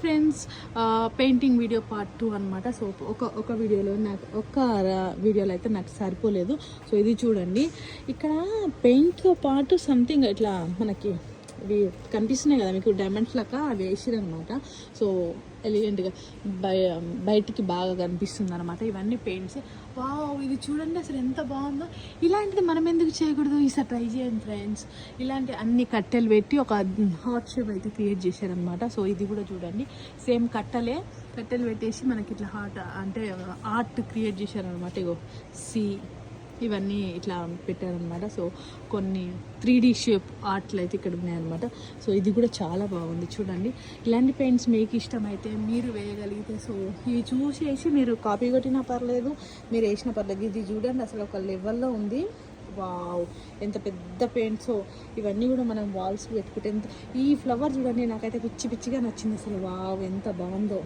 Friends, painting video part 2 అనమాట. So ఒక వీడియోలో నాకు వీడియోలో అయితే నాకు సరిపోలేదు. సో ఇది చూడండి, ఇక్కడ పెయింట్తో పాటు సంథింగ్ ఇట్లా మనకి ఇవి కనిపిస్తున్నాయి కదా మీకు, డైమండ్స్ లాగా అవి వేసిరనమాట. సో ఎలిగెంట్గా బయటికి బాగా కనిపిస్తుంది అనమాట. ఇవన్నీ పెయింట్స్. వావ్, ఇది చూడండి అసలు ఎంత బాగుందో. ఇలాంటిది మనం ఎందుకు చేయకూడదు? ఈసారి ట్రై చేయండి ఫ్రెండ్స్. ఇలాంటి అన్ని కట్టెలు పెట్టి ఒక హార్ట్ షేప్ అయితే క్రియేట్ చేశారనమాట. సో ఇది కూడా చూడండి, సేమ్ కట్టెలు పెట్టేసి మనకి ఇట్లా ఆర్ట్ క్రియేట్ చేశారనమాట. ఇగో ఇవన్నీ ఇట్లా పెట్టారనమాట. సో కొన్ని 3D షేప్ ఆర్ట్లు అయితే ఇక్కడ ఉన్నాయన్నమాట. సో ఇది కూడా చాలా బాగుంది చూడండి. ఇలాంటి పెయింట్స్ మీకు ఇష్టమైతే మీరు వేయగలిగితే, సో ఇవి చూసేసి మీరు కాపీ కొట్టినా పర్లేదు, మీరు వేసినా పర్లేదు. ఇది చూడండి అసలు ఒక లెవెల్లో ఉంది. వావ్, ఎంత పెద్ద పెయింట్స్. ఇవన్నీ కూడా మనం వాల్స్కి పెట్టుకుంటే ఈ ఫ్లవర్ చూడండి, నాకైతే పిచ్చిగా నచ్చింది అసలు. వావ్, ఎంత బాగుందో.